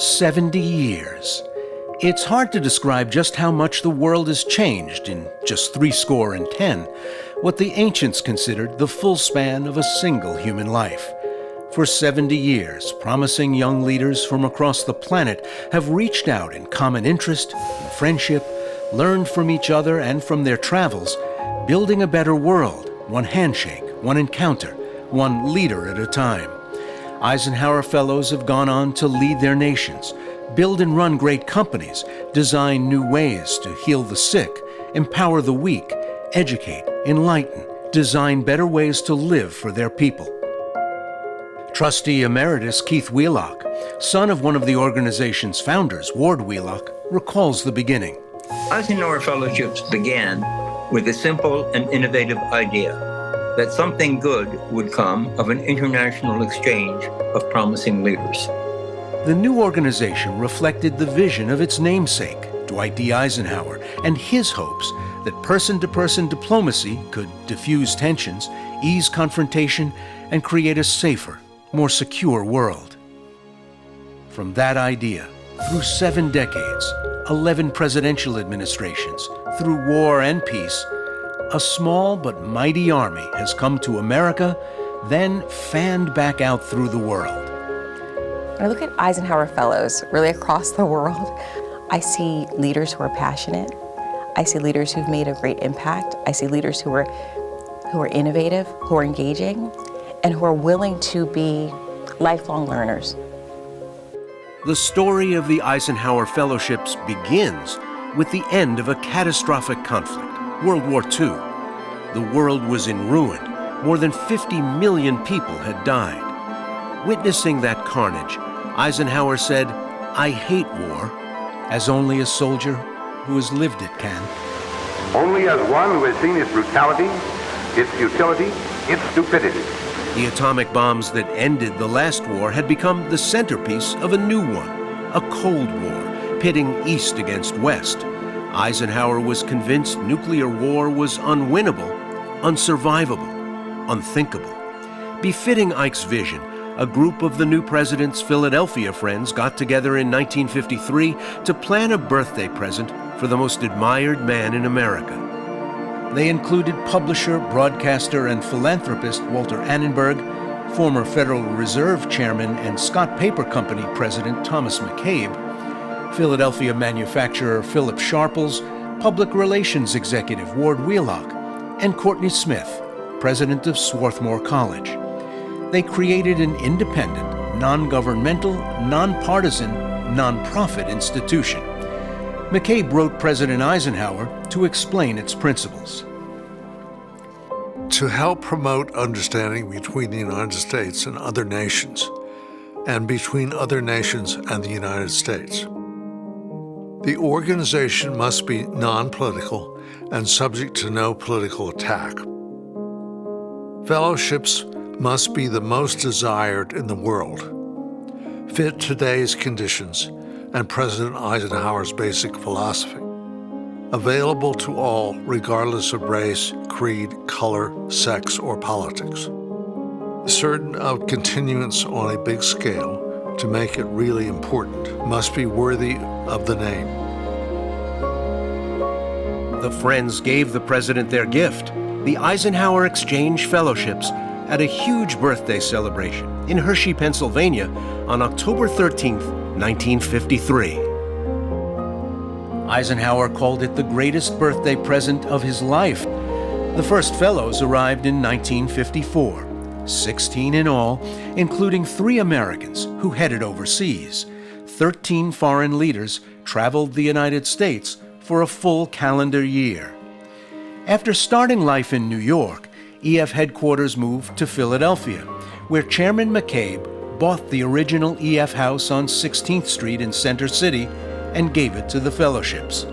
70 years. It's hard to describe just how much the world has changed in just 70, what the ancients considered the full span of a single human life. For 70 years, promising young leaders from across the planet have reached out in common interest and friendship, learned from each other and from their travels, building a better world, one handshake, one encounter, one leader at a time. Eisenhower Fellows have gone on to lead their nations, build and run great companies, design new ways to heal the sick, empower the weak, educate, enlighten, design better ways to live for their people. Trustee Emeritus Keith Wheelock, son of one of the organization's founders, Ward Wheelock, recalls the beginning. Eisenhower Fellowships began with a simple and innovative idea that something good would come of an international exchange of promising leaders. The new organization reflected the vision of its namesake, Dwight D. Eisenhower, and his hopes that person-to-person diplomacy could diffuse tensions, ease confrontation, and create a safer, more secure world. From that idea, through 7 decades, 11 presidential administrations, through war and peace, a small but mighty army has come to America, then fanned back out through the world. When I look at Eisenhower Fellows really across the world, I see leaders who are passionate. I see leaders who've made a great impact. I see leaders who are innovative, who are engaging, and who are willing to be lifelong learners. The story of the Eisenhower Fellowships begins with the end of a catastrophic conflict, World War II. The world was in ruin. More than 50 million people had died. Witnessing that carnage, Eisenhower said, "I hate war," as only a soldier who has lived it can. Only as one who has seen its brutality, its futility, its stupidity. The atomic bombs that ended the last war had become the centerpiece of a new one, a Cold War, pitting East against West. Eisenhower was convinced nuclear war was unwinnable, unsurvivable, unthinkable. Befitting Ike's vision, a group of the new president's Philadelphia friends got together in 1953 to plan a birthday present for the most admired man in America. They included publisher, broadcaster, and philanthropist Walter Annenberg, former Federal Reserve Chairman and Scott Paper Company President Thomas McCabe, Philadelphia manufacturer Philip Sharples, public relations executive Ward Wheelock, and Courtney Smith, president of Swarthmore College. They created an independent, non-governmental, non-partisan, non-profit institution. McCabe wrote President Eisenhower to explain its principles. To help promote understanding between the United States and other nations, and between other nations and the United States. The organization must be non-political and subject to no political attack. Fellowships must be the most desired in the world, fit today's conditions and President Eisenhower's basic philosophy, available to all regardless of race, creed, color, sex, or politics, certain of continuance on a big scale to make it really important, must be worthy of the name. The friends gave the president their gift, the Eisenhower Exchange Fellowships, at a huge birthday celebration in Hershey, Pennsylvania on October 13th, 1953. Eisenhower called it the greatest birthday present of his life. The first fellows arrived in 1954, 16 in all, including 3 Americans who headed overseas. 13 foreign leaders traveled the United States for a full calendar year. After starting life in New York, EF headquarters moved to Philadelphia, where Chairman McCabe bought the original EF house on 16th Street in Center City and gave it to the fellowships.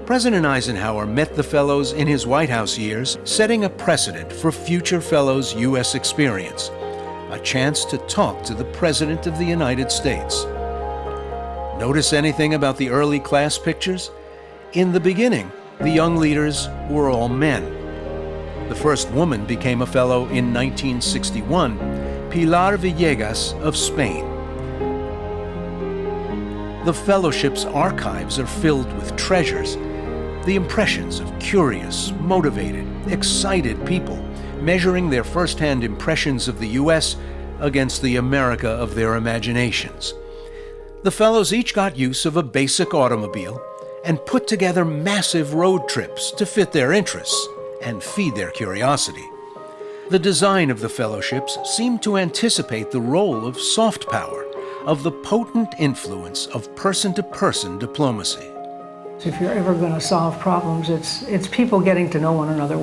President Eisenhower met the fellows in his White House years, setting a precedent for future fellows' U.S. experience, a chance to talk to the President of the United States. Notice anything about the early class pictures? In the beginning, the young leaders were all men. The first woman became a fellow in 1961, Pilar Villegas of Spain. The fellowship's archives are filled with treasures, the impressions of curious, motivated, excited people measuring their first-hand impressions of the U.S. against the America of their imaginations. The fellows each got use of a basic automobile and put together massive road trips to fit their interests and feed their curiosity. The design of the fellowships seemed to anticipate the role of soft power, of the potent influence of person-to-person diplomacy. If you're ever going to solve problems, it's people getting to know one another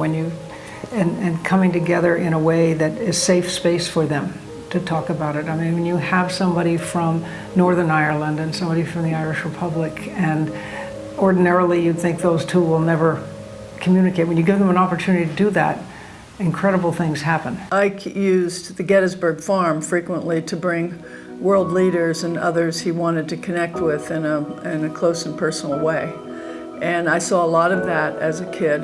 and coming together in a way that is safe space for them to talk about it. I mean, when you have somebody from Northern Ireland and somebody from the Irish Republic, and ordinarily you'd think those two will never communicate. When you give them an opportunity to do that, incredible things happen. I used the Gettysburg Farm frequently to bring world leaders and others he wanted to connect with in a close and personal way. And I saw a lot of that as a kid.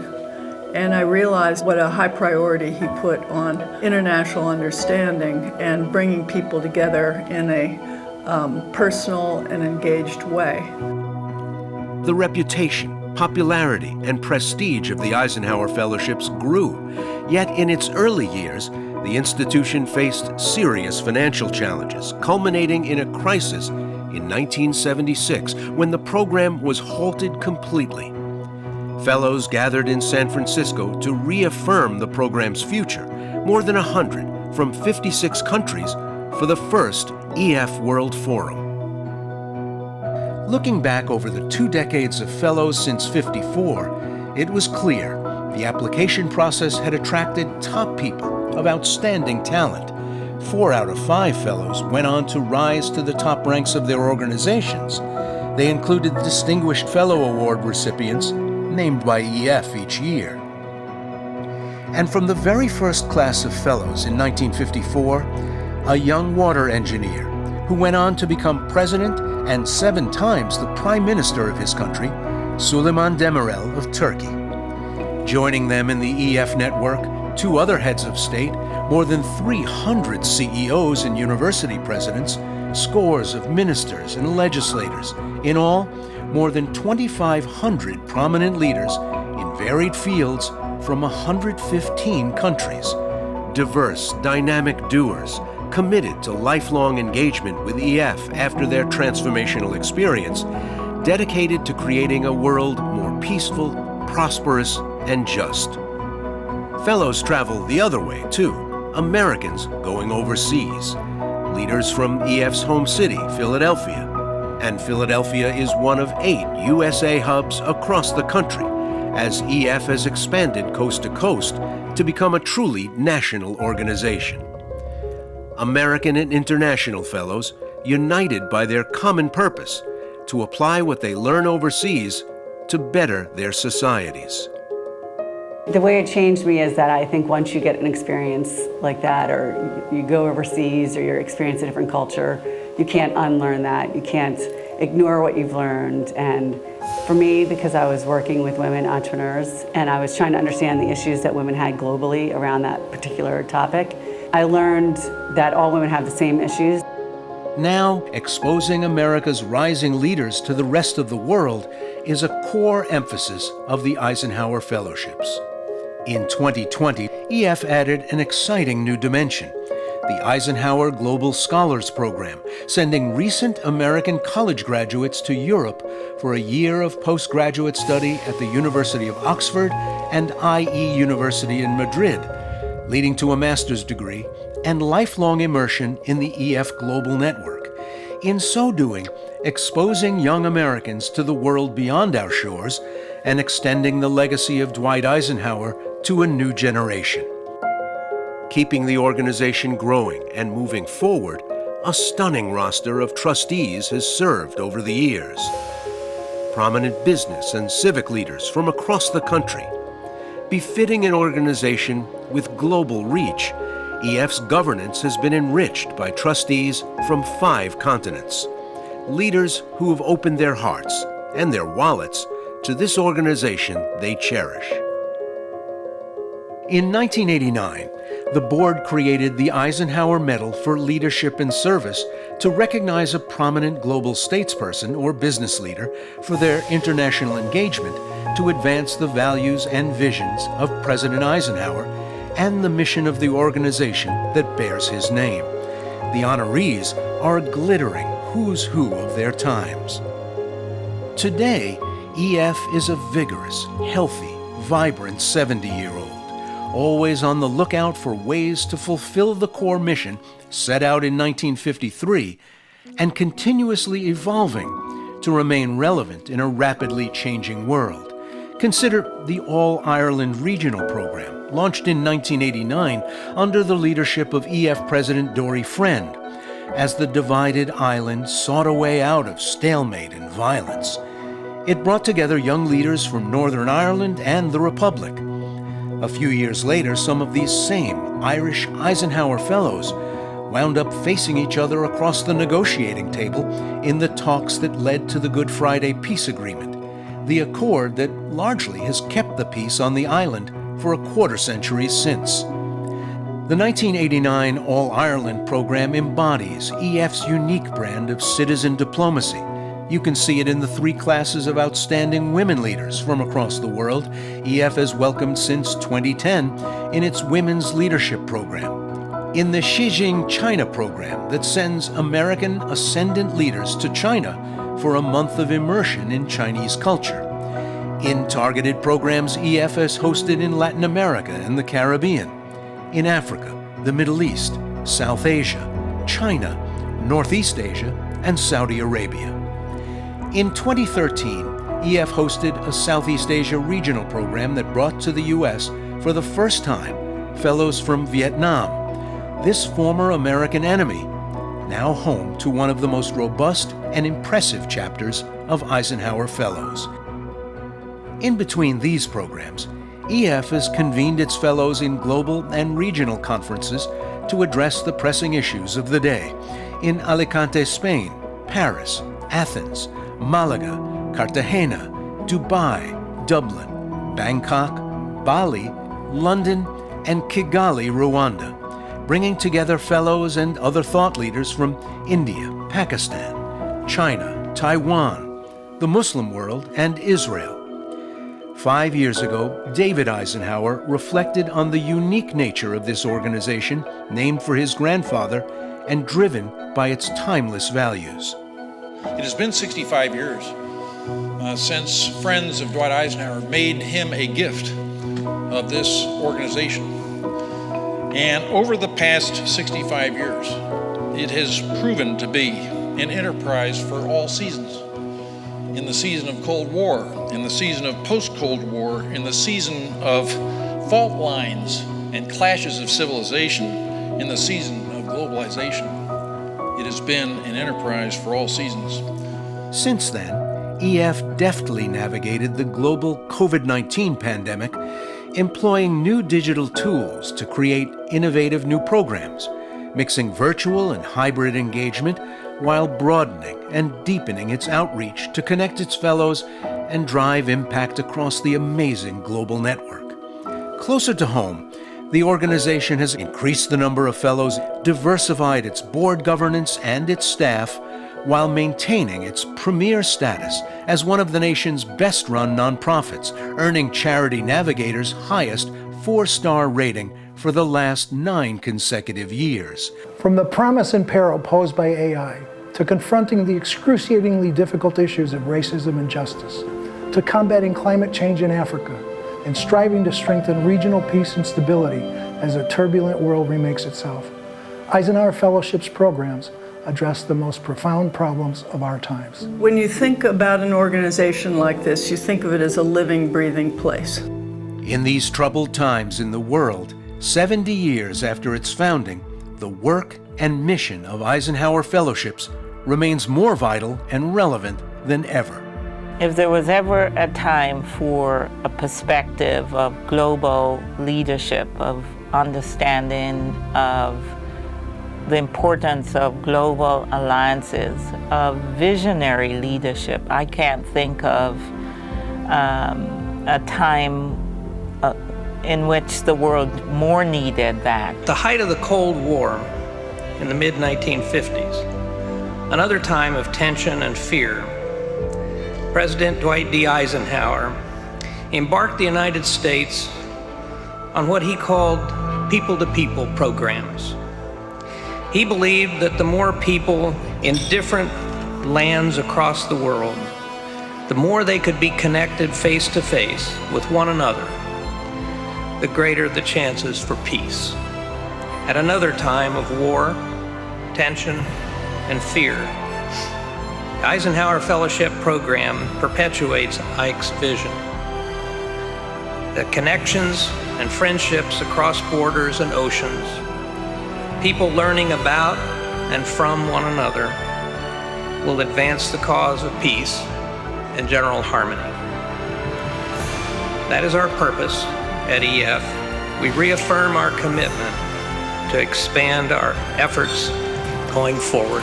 And I realized what a high priority he put on international understanding and bringing people together in a personal and engaged way. The reputation, popularity, and prestige of the Eisenhower Fellowships grew, yet in its early years, the institution faced serious financial challenges, culminating in a crisis in 1976 when the program was halted completely. Fellows gathered in San Francisco to reaffirm the program's future, more than 100 from 56 countries, for the first EF World Forum. Looking back over the 2 decades of fellows since '54, it was clear the application process had attracted top people of outstanding talent. 4 out of 5 fellows went on to rise to the top ranks of their organizations. They included Distinguished Fellow Award recipients named by EF each year. And from the very first class of fellows in 1954, a young water engineer who went on to become president and 7 times the prime minister of his country, Süleyman Demirel of Turkey. Joining them in the EF network, 2 other heads of state, more than 300 CEOs and university presidents, scores of ministers and legislators. In all, more than 2,500 prominent leaders in varied fields from 115 countries. Diverse, dynamic doers, committed to lifelong engagement with EF after their transformational experience, dedicated to creating a world more peaceful, prosperous, and just. Fellows travel the other way, too. Americans going overseas. Leaders from EF's home city, Philadelphia. And Philadelphia is one of 8 USA hubs across the country, as EF has expanded coast to coast to become a truly national organization. American and international fellows united by their common purpose to apply what they learn overseas to better their societies. The way it changed me is that I think once you get an experience like that, or you go overseas, or you experience a different culture, you can't unlearn that. You can't ignore what you've learned. And for me, because I was working with women entrepreneurs and I was trying to understand the issues that women had globally around that particular topic, I learned that all women have the same issues. Now, exposing America's rising leaders to the rest of the world is a core emphasis of the Eisenhower Fellowships. In 2020, EF added an exciting new dimension, the Eisenhower Global Scholars Program, sending recent American college graduates to Europe for a year of postgraduate study at the University of Oxford and IE University in Madrid, leading to a master's degree and lifelong immersion in the EF Global Network. In so doing, exposing young Americans to the world beyond our shores and extending the legacy of Dwight Eisenhower to a new generation. Keeping the organization growing and moving forward, a stunning roster of trustees has served over the years. Prominent business and civic leaders from across the country. Befitting an organization with global reach, EF's governance has been enriched by trustees from 5 continents. Leaders who have opened their hearts and their wallets to this organization they cherish. In 1989, the board created the Eisenhower Medal for Leadership and Service to recognize a prominent global statesperson or business leader for their international engagement to advance the values and visions of President Eisenhower and the mission of the organization that bears his name. The honorees are a glittering who's who of their times. Today, EF is a vigorous, healthy, vibrant 70-year-old, always on the lookout for ways to fulfill the core mission set out in 1953 and continuously evolving to remain relevant in a rapidly changing world. Consider the All-Ireland Regional Program, launched in 1989 under the leadership of EF President Dory Friend, as the divided island sought a way out of stalemate and violence. It brought together young leaders from Northern Ireland and the Republic. A few years later, some of these same Irish Eisenhower Fellows wound up facing each other across the negotiating table in the talks that led to the Good Friday Peace Agreement, the accord that largely has kept the peace on the island for a quarter century since. The 1989 All-Ireland program embodies EF's unique brand of citizen diplomacy. You can see it in the 3 classes of outstanding women leaders from across the world EF has welcomed since 2010 in its Women's Leadership Program, in the Xijing China program that sends American ascendant leaders to China for a month of immersion in Chinese culture, in targeted programs EF has hosted in Latin America and the Caribbean, in Africa, the Middle East, South Asia, China, Northeast Asia, and Saudi Arabia. In 2013, EF hosted a Southeast Asia regional program that brought to the U.S. for the first time fellows from Vietnam, this former American enemy, now home to one of the most robust and impressive chapters of Eisenhower Fellows. In between these programs, EF has convened its fellows in global and regional conferences to address the pressing issues of the day in Alicante, Spain, Paris, Athens, Malaga, Cartagena, Dubai, Dublin, Bangkok, Bali, London, and Kigali, Rwanda, bringing together fellows and other thought leaders from India, Pakistan, China, Taiwan, the Muslim world, and Israel. 5 years ago, David Eisenhower reflected on the unique nature of this organization, named for his grandfather and driven by its timeless values. It has been 65 years since friends of Dwight Eisenhower made him a gift of this organization. And over the past 65 years, it has proven to be an enterprise for all seasons. In the season of Cold War, in the season of post-Cold War, in the season of fault lines and clashes of civilization, in the season of globalization. It has been an enterprise for all seasons. Since then, EF deftly navigated the global COVID-19 pandemic, employing new digital tools to create innovative new programs, mixing virtual and hybrid engagement while broadening and deepening its outreach to connect its fellows and drive impact across the amazing global network. Closer to home, the organization has increased the number of fellows, diversified its board governance and its staff, while maintaining its premier status as one of the nation's best-run nonprofits, earning Charity Navigator's highest 4-star rating for the last 9 consecutive years. From the promise and peril posed by AI, to confronting the excruciatingly difficult issues of racism and justice, to combating climate change in Africa, and striving to strengthen regional peace and stability as a turbulent world remakes itself, Eisenhower Fellowship's programs address the most profound problems of our times. When you think about an organization like this, you think of it as a living, breathing place. In these troubled times in the world, 70 years after its founding, the work and mission of Eisenhower Fellowships remains more vital and relevant than ever. If there was ever a time for a perspective of global leadership, of understanding of the importance of global alliances, of visionary leadership, I can't think of a time in which the world more needed that. The height of the Cold War in the mid-1950s, another time of tension and fear, President Dwight D. Eisenhower embarked the United States on what he called people-to-people programs. He believed that the more people in different lands across the world, the more they could be connected face-to-face with one another, the greater the chances for peace. At another time of war, tension, and fear, the Eisenhower Fellowship Program perpetuates Ike's vision. The connections and friendships across borders and oceans, people learning about and from one another, will advance the cause of peace and general harmony. That is our purpose at EF. We reaffirm our commitment to expand our efforts going forward.